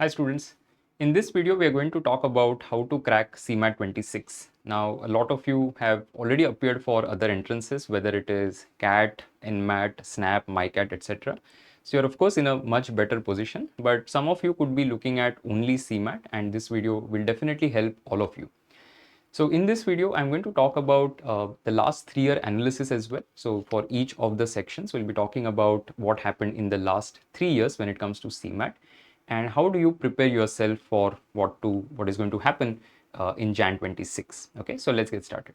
Hi students, in this video we are going to talk about how to crack CMAT 26. Now a lot of you have already appeared for other entrances, whether it is CAT, NMAT, SNAP, MyCAT, etc. So you're of course in a much better position, but some of you could be looking at only CMAT and this video will definitely help all of you. So in this video, I'm going to talk about the last 3-year analysis as well. So for each of the sections, we'll be talking about what happened in the last 3 years when it comes to CMAT and how do you prepare yourself for what is going to happen in Jan 26. Okay, so let's get started.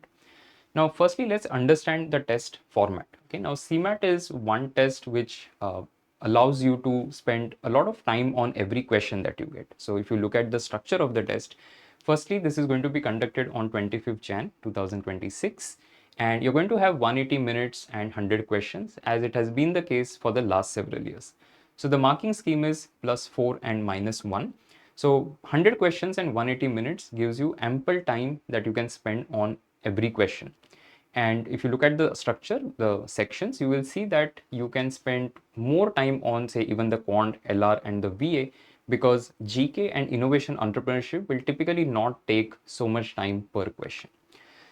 Now, firstly, let's understand the test format. Okay, now CMAT is one test which allows you to spend a lot of time on every question that you get. So if you look at the structure of the test, firstly, this is going to be conducted on 25th Jan 2026 and you're going to have 180 minutes and 100 questions as it has been the case for the last several years. So the marking scheme is +4 and -1. So 100 questions and 180 minutes gives you ample time that you can spend on every question. And if you look at the structure, the sections, you will see that you can spend more time on, say, even the quant, LR, and the VA, because GK and innovation entrepreneurship will typically not take so much time per question.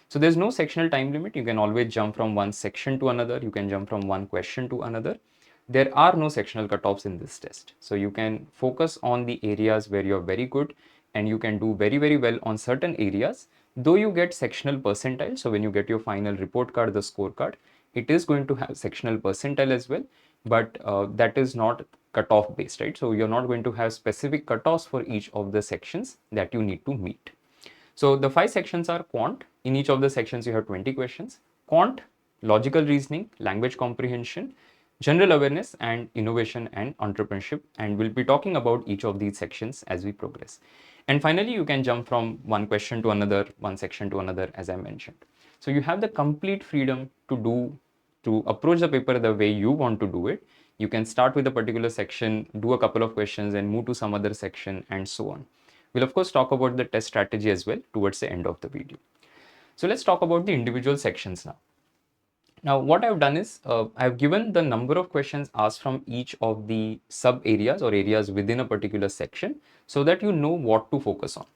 So there's no sectional time limit. You can always jump from one section to another. You can jump from one question to another. There are no sectional cutoffs in this test. So you can focus on the areas where you're very good and you can do very, very well on certain areas. Though you get sectional percentile, so when you get your final report card, the scorecard, it is going to have sectional percentile as well, but that is not cutoff based, right? So you're not going to have specific cutoffs for each of the sections that you need to meet. So the 5 sections are quant. In each of the sections, you have 20 questions. Quant, logical reasoning, language comprehension, general awareness, and innovation and entrepreneurship. And we'll be talking about each of these sections as we progress. And finally, you can jump from one question to another, one section to another, as I mentioned. So you have the complete freedom to approach the paper the way you want to do it. You can start with a particular section, do a couple of questions, and move to some other section, and so on. We'll of course talk about the test strategy as well towards the end of the video. So let's talk about the individual sections now. Now what I've done is I've given the number of questions asked from each of the sub areas or areas within a particular section so that you know what to focus on.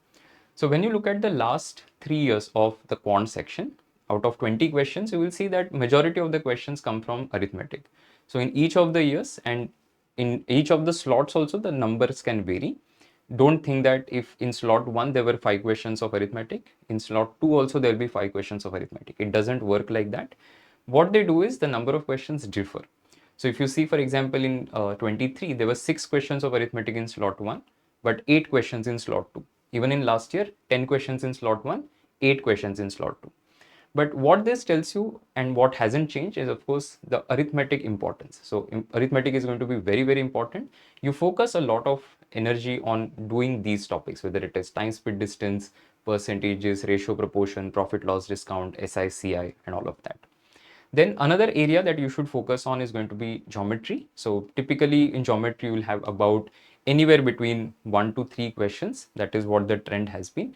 So when you look at the last 3 years of the quant section, out of 20 questions, you will see that majority of the questions come from arithmetic. So in each of the years and in each of the slots also, the numbers can vary. Don't think that if in slot 1 there were 5 questions of arithmetic, in slot 2 also there will be 5 questions of arithmetic. It doesn't work like that. What they do is the number of questions differ. So if you see, for example, in 23, there were 6 questions of arithmetic in slot 1, but 8 questions in slot 2. Even in last year, 10 questions in slot 1, 8 questions in slot 2. But what this tells you and what hasn't changed is, of course, the arithmetic importance. So arithmetic is going to be very, very important. You focus a lot of energy on doing these topics, whether it is time, speed, distance, percentages, ratio, proportion, profit, loss, discount, SI, CI, and all of that. Then another area that you should focus on is going to be geometry. So typically in geometry, you will have about anywhere between 1 to 3 questions. That is what the trend has been.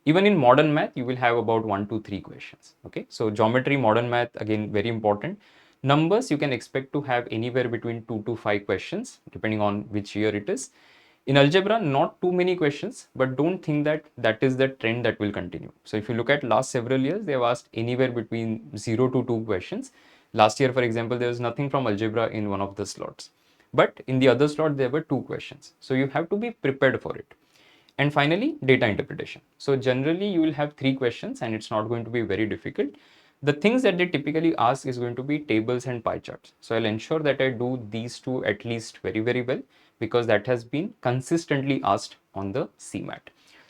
Even in modern math, you will have about 1 to 3 questions. Okay, so geometry, modern math, again, very important. Numbers, you can expect to have anywhere between 2 to 5 questions, depending on which year it is. In algebra, not too many questions, but don't think that that is the trend that will continue. So if you look at last several years, they have asked anywhere between 0 to 2 questions. Last year, for example, there was nothing from algebra in one of the slots. But in the other slot, there were 2 questions. So you have to be prepared for it. And finally, data interpretation. So generally, you will have 3 questions and it's not going to be very difficult. The things that they typically ask is going to be tables and pie charts. So I'll ensure that I do these two at least very, very well, because that has been consistently asked on the CMAT.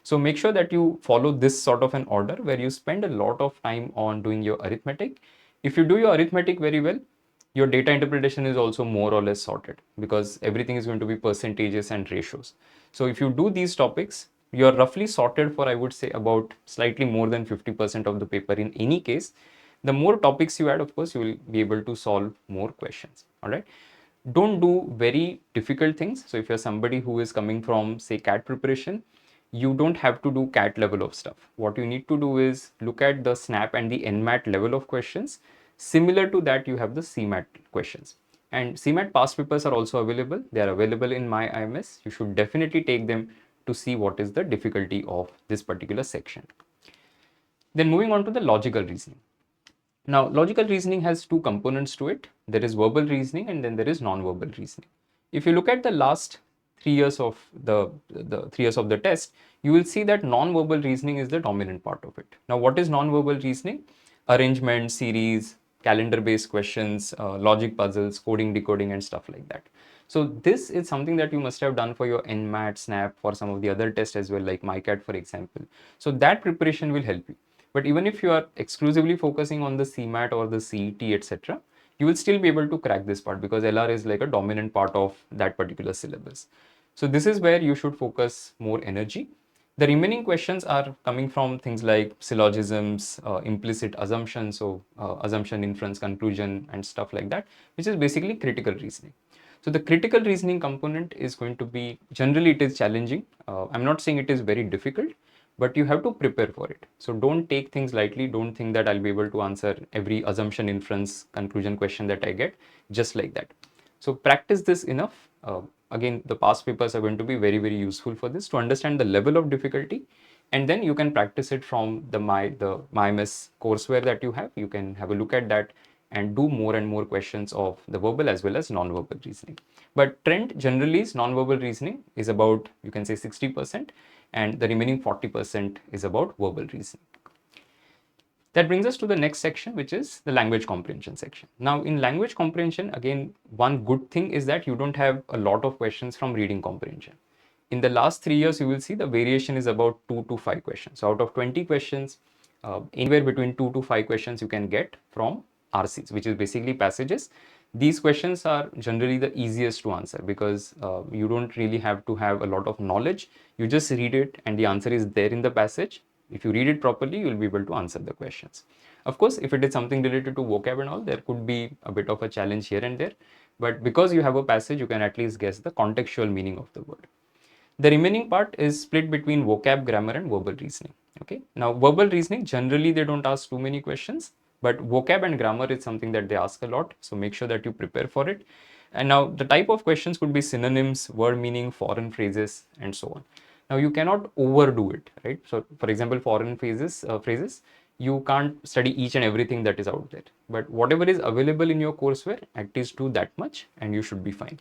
So make sure that you follow this sort of an order where you spend a lot of time on doing your arithmetic. If you do your arithmetic very well, your data interpretation is also more or less sorted, because everything is going to be percentages and ratios. So if you do these topics, you're roughly sorted for, I would say, about slightly more than 50% of the paper in any case. The more topics you add, of course, you will be able to solve more questions. All right. Don't do very difficult things. So if you're somebody who is coming from, say, CAT preparation, you don't have to do CAT level of stuff. What you need to do is look at the SNAP and the NMAT level of questions. Similar to that, you have the CMAT questions. And CMAT past papers are also available. They are available in my IMS. You should definitely take them to see what is the difficulty of this particular section. Then moving on to the logical reasoning. Now, logical reasoning has two components to it. There is verbal reasoning and then there is non-verbal reasoning. If you look at the last 3 years of the 3 years of the test, you will see that non-verbal reasoning is the dominant part of it. Now, what is non-verbal reasoning? Arrangement, series, calendar-based questions, logic puzzles, coding, decoding, and stuff like that. So this is something that you must have done for your NMAT, SNAP, for some of the other tests as well, like MyCat, for example. So that preparation will help you. But even if you are exclusively focusing on the CMAT or the CET, etc., you will still be able to crack this part because LR is like a dominant part of that particular syllabus. So this is where you should focus more energy. The remaining questions are coming from things like syllogisms, implicit assumptions, so assumption, inference, conclusion, and stuff like that, which is basically critical reasoning. So the critical reasoning component is going to be, generally it is challenging. I'm not saying it is very difficult, but you have to prepare for it. So don't take things lightly. Don't think that I'll be able to answer every assumption, inference, conclusion question that I get just like that. So practice this enough. Again, the past papers are going to be very, very useful for this to understand the level of difficulty, and then you can practice it from the MyMS courseware that you have. You can have a look at that and do more and more questions of the verbal as well as non-verbal reasoning. But trend generally is non-verbal reasoning is about, you can say, 60%, and the remaining 40% is about verbal reasoning. That brings us to the next section, which is the language comprehension section. Now, in language comprehension, again, one good thing is that you don't have a lot of questions from reading comprehension. In the last 3 years, you will see the variation is about 2 to 5 questions. So out of 20 questions, anywhere between 2 to 5 questions you can get from RCs, which is basically passages. These questions are generally the easiest to answer because you don't really have to have a lot of knowledge. You just read it and the answer is there in the passage. If you read it properly, you will be able to answer the questions. Of course, if it is something related to vocab and all, there could be a bit of a challenge here and there. But because you have a passage, you can at least guess the contextual meaning of the word. The remaining part is split between vocab, grammar, and verbal reasoning. Okay. Now, verbal reasoning, generally they don't ask too many questions, but vocab and grammar is something that they ask a lot. So make sure that you prepare for it. And now the type of questions could be synonyms, word meaning, foreign phrases, and so on. Now you cannot overdo it, right? So for example, foreign phrases, you can't study each and everything that is out there. But whatever is available in your courseware, at least do that much and you should be fine.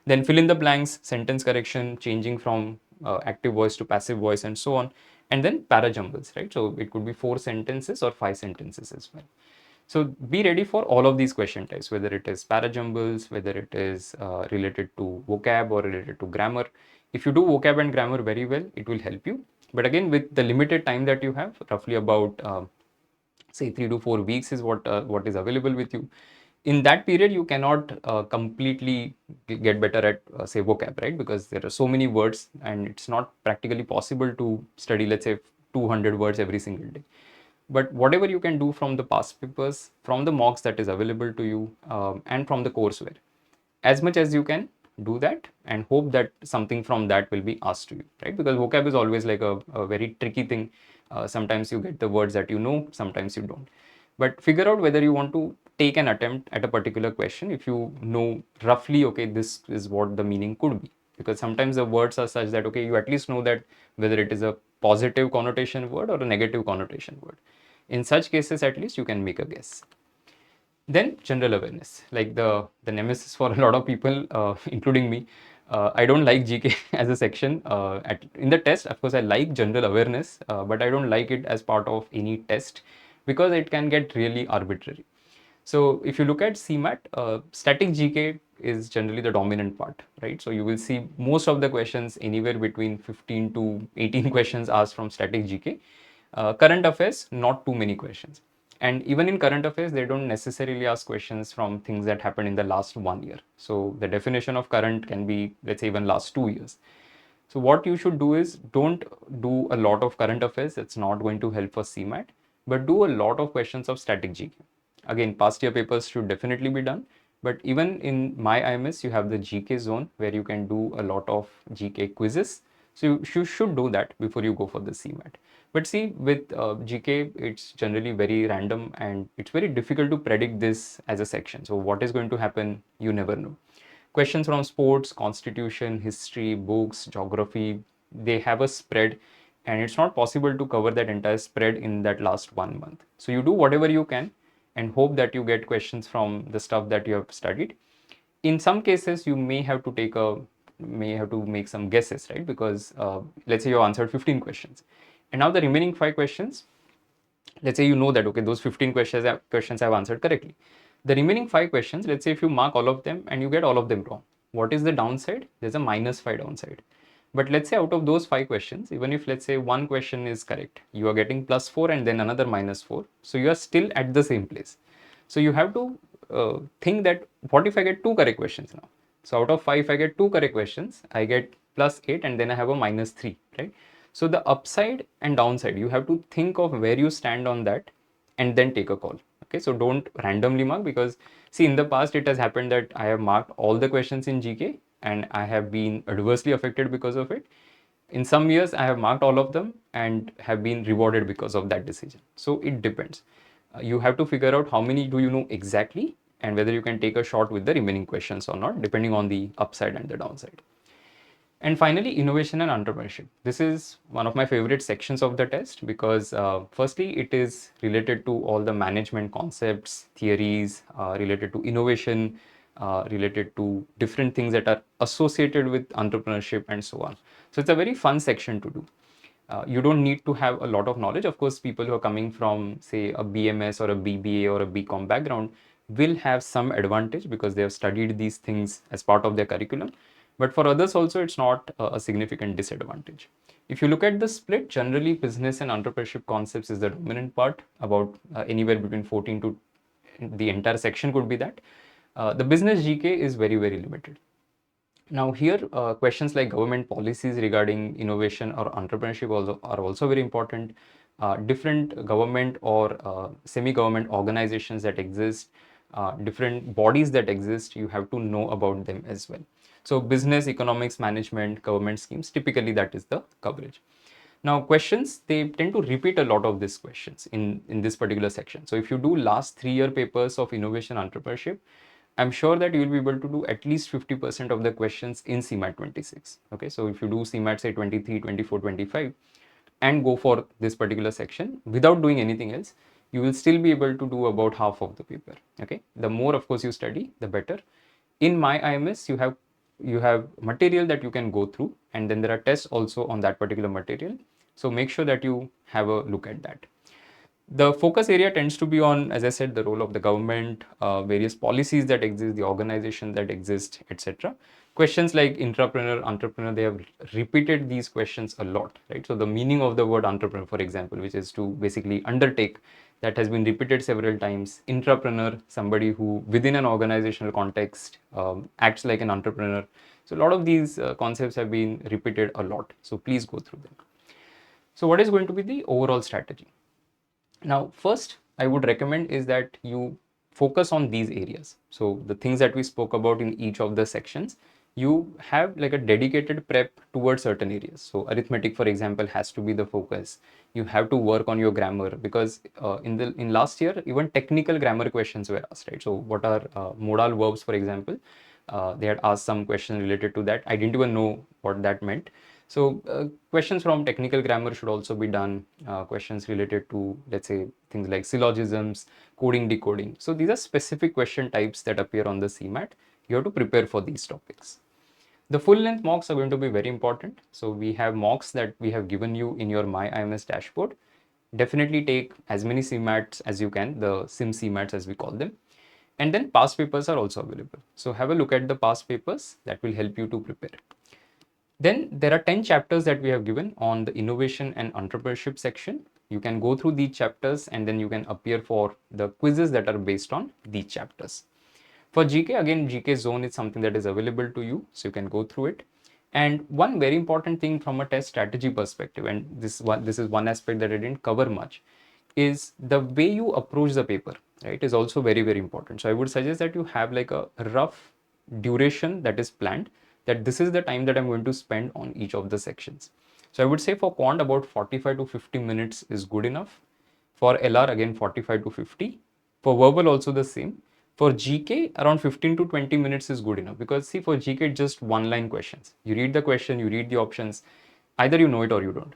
Then fill in the blanks, sentence correction, changing from active voice to passive voice and so on. And then para-jumbles, right? So it could be 4 sentences or 5 sentences as well. So be ready for all of these question types, whether it is para-jumbles, whether it is related to vocab or related to grammar. If you do vocab and grammar very well, it will help you. But again, with the limited time that you have, roughly about say 3 to 4 weeks is what is available with you. In that period, you cannot completely get better at say vocab, right? Because there are so many words and it's not practically possible to study, let's say, 200 words every single day. But whatever you can do from the past papers, from the mocks that is available to you, and from the courseware, as much as you can, do that and hope that something from that will be asked to you, right? Because vocab is always like a very tricky thing. Sometimes you get the words that you know, sometimes you don't. But figure out whether you want to take an attempt at a particular question if you know roughly, okay, this is what the meaning could be. Because sometimes the words are such that, okay, you at least know that whether it is a positive connotation word or a negative connotation word. In such cases, at least you can make a guess. Then general awareness, like the nemesis for a lot of people, including me. I don't like GK as a section in the test. Of course, I like general awareness, but I don't like it as part of any test because it can get really arbitrary. So if you look at CMAT, static GK is generally the dominant part, right? So you will see most of the questions anywhere between 15 to 18 questions asked from static GK. Current affairs, not too many questions. And even in current affairs, they don't necessarily ask questions from things that happened in the last 1 year. So the definition of current can be, let's say, even last 2 years. So what you should do is don't do a lot of current affairs. It's not going to help for CMAT, but do a lot of questions of static GK. Again, past year papers should definitely be done. But even in my IMS, you have the GK zone where you can do a lot of GK quizzes. So you should do that before you go for the CMAT. But see, with GK, it's generally very random and it's very difficult to predict this as a section. So what is going to happen, you never know. Questions from sports, constitution, history, books, geography, they have a spread, and it's not possible to cover that entire spread in that last 1 month. So you do whatever you can and hope that you get questions from the stuff that you have studied. In some cases, you may have to make some guesses, right? Because let's say you answered 15 questions, and now the remaining 5 questions, let's say you know that okay, those 15 questions I've answered correctly. The remaining 5 questions, let's say if you mark all of them and you get all of them wrong, what is the downside? There's a -5 downside. But let's say out of those 5 questions, even if let's say one question is correct, you are getting +4 and then another -4, so you are still at the same place. So you have to think that what if I get 2 correct questions now? So out of 5, if I get 2 correct questions, I get +8 and then I have a -3, right? So the upside and downside, you have to think of where you stand on that and then take a call. Okay, so don't randomly mark, because see, in the past it has happened that I have marked all the questions in GK and I have been adversely affected because of it. In some years, I have marked all of them and have been rewarded because of that decision. So it depends. You have to figure out how many do you know exactly and whether you can take a shot with the remaining questions or not, depending on the upside and the downside. And finally, innovation and entrepreneurship. This is one of my favorite sections of the test because firstly, it is related to all the management concepts, theories, related to innovation, related to different things that are associated with entrepreneurship and so on. So it's a very fun section to do. You don't need to have a lot of knowledge. Of course, people who are coming from, say, a BMS or a BBA or a BCom background will have some advantage because they have studied these things as part of their curriculum. But for others also, it's not a significant disadvantage. If you look at the split, generally business and entrepreneurship concepts is the dominant part, about anywhere between 14 to the entire section could be that. The business GK is very, very limited. Now here, questions like government policies regarding innovation or entrepreneurship are also very important. Different government or semi-government organizations that exist, different bodies that exist, you have to know about them as well. So business, economics, management, government schemes, typically that is the coverage. Now questions, they tend to repeat a lot of these questions in this particular section. So if you do last 3-year papers of innovation entrepreneurship, I'm sure that you will be able to do at least 50% of the questions in CMAT 26. Okay, so if you do CMAT say 23, 24, 25 and go for this particular section without doing anything else, you will still be able to do about half of the paper. Okay, the more of course you study, the better. In my IMS, you have material that you can go through, and then there are tests also on that particular material. So make sure that you have a look at that. The focus area tends to be on, as I said, the role of the government, various policies that exist, the organization that exist, etc. Questions like intrapreneur, entrepreneur, they have repeated these questions a lot, right? So the meaning of the word entrepreneur, for example, which is to basically undertake, that has been repeated several times. Intrapreneur, somebody who within an organizational context acts like an entrepreneur. So a lot of these concepts have been repeated a lot. So please go through them. So what is going to be the overall strategy? Now, first, I would recommend is that you focus on these areas. So the things that we spoke about in each of the sections, you have like a dedicated prep towards certain areas. So arithmetic, for example, has to be the focus. You have to work on your grammar because in last year, even technical grammar questions were asked, right? So what are modal verbs, for example? They had asked some questions related to that. I didn't even know what that meant. So questions from technical grammar should also be done. Questions related to, let's say, things like syllogisms, coding, decoding. So these are specific question types that appear on the CMAT. You have to prepare for these topics. The full length mocks are going to be very important. So we have mocks that we have given you in your My IMS dashboard. Definitely take as many CMATs as you can, the SIM CMATs as we call them. And then past papers are also available. So have a look at the past papers, that will help you to prepare. Then there are 10 chapters that we have given on the innovation and entrepreneurship section. You can go through these chapters and then you can appear for the quizzes that are based on these chapters. For GK, again, GK zone is something that is available to you, so you can go through it. And one very important thing from a test strategy perspective, and this is one aspect that I didn't cover much, is the way you approach the paper, right, is also very, very important. So I would suggest that you have like a rough duration that is planned. that this is the time that I'm going to spend on each of the sections. So I would say for quant about 45 to 50 minutes is good enough. For LR again 45 to 50. For verbal also the same. For GK around 15 to 20 minutes is good enough, because see, for GK it's just one line questions. You read the question, you read the options, either you know it or you don't.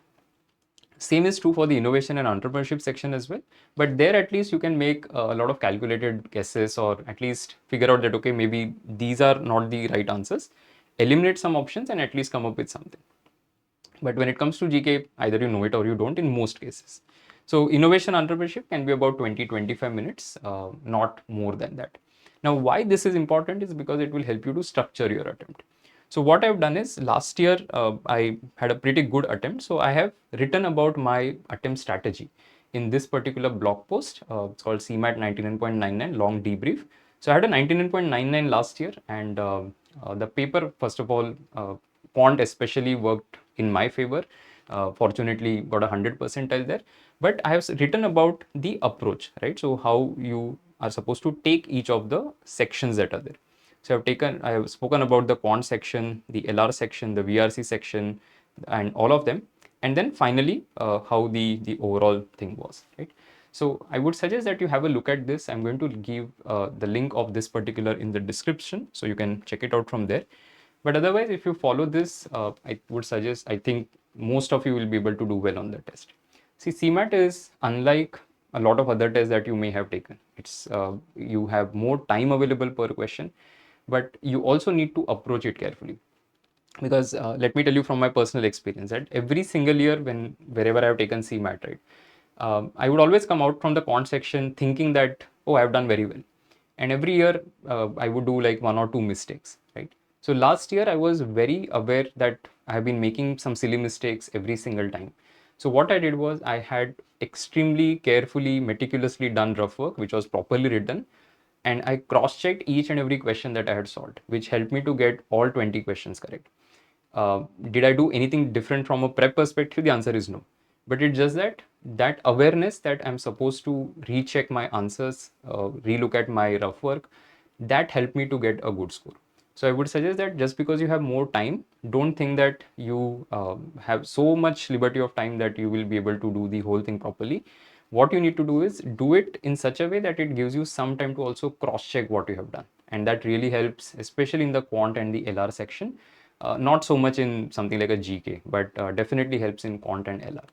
Same is true for the innovation and entrepreneurship section as well, but there at least you can make a lot of calculated guesses, or at least figure out that okay, maybe these are not the right answers, eliminate some options and at least come up with something. But when it comes to GK, either you know it or you don't in most cases. So innovation entrepreneurship can be about 20-25 minutes, not more than that. Now, why this is important is because it will help you to structure your attempt. So what I've done is, last year I had a pretty good attempt. So I have written about my attempt strategy in this particular blog post. It's called CMAT 99.99 long debrief. So I had a 99.99 last year, and the paper, first of all, quant especially worked in my favor. Fortunately, got a 100 percentile there. But I have written about the approach, right? So how you are supposed to take each of the sections that are there. So I have spoken about the quant section, the LR section, the VRC section, and all of them. And then finally, how the overall thing was, right? So I would suggest that you have a look at this. I'm going to give the link of this particular in the description, so you can check it out from there. But otherwise, if you follow this, I would suggest, I think most of you will be able to do well on the test. See, CMAT is unlike a lot of other tests that you may have taken. It's you have more time available per question, but you also need to approach it carefully. Because let me tell you from my personal experience that every single year, wherever I have taken CMAT, right, I would always come out from the quant section thinking that, oh, I have done very well. And every year I would do like one or two mistakes, right? So last year I was very aware that I have been making some silly mistakes every single time. So what I did was, I had extremely carefully, meticulously done rough work, which was properly written, and I cross-checked each and every question that I had solved, which helped me to get all 20 questions correct. Did I do anything different from a prep perspective? The answer is no. But it's just that awareness that I'm supposed to recheck my answers, relook at my rough work, that helped me to get a good score. So I would suggest that just because you have more time, don't think that you have so much liberty of time that you will be able to do the whole thing properly. What you need to do is do it in such a way that it gives you some time to also cross-check what you have done. And that really helps, especially in the quant and the LR section. Not so much in something like a GK, but definitely helps in quant and LR.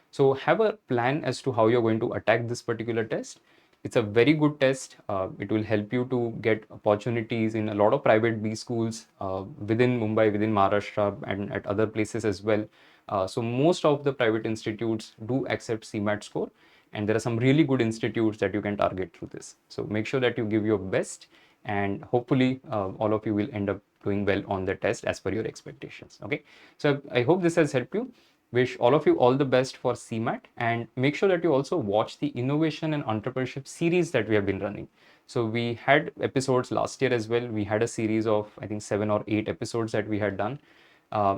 So have a plan as to how you're going to attack this particular test. It's a very good test. It will help you to get opportunities in a lot of private B schools within Mumbai, within Maharashtra, and at other places as well. So most of the private institutes do accept CMAT score, and there are some really good institutes that you can target through this. So make sure that you give your best, and hopefully all of you will end up doing well on the test as per your expectations. Okay, so I hope this has helped you. Wish all of you all the best for CMAT, and make sure that you also watch the innovation and entrepreneurship series that we have been running. So we had episodes last year as well. We had a series of, I think, 7 or 8 episodes that we had done.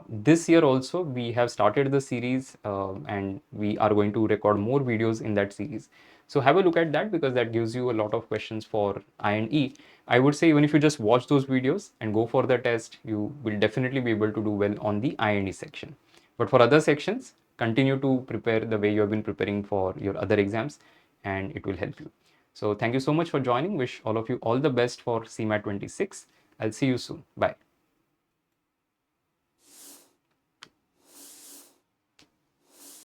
This year also we have started the series, and we are going to record more videos in that series. So have a look at that, because that gives you a lot of questions for I&E. I would say even if you just watch those videos and go for the test, you will definitely be able to do well on the I&E section. But for other sections, continue to prepare the way you have been preparing for your other exams, and it will help you. So thank you so much for joining. Wish all of you all the best for CMAT 26. I'll see you soon. Bye.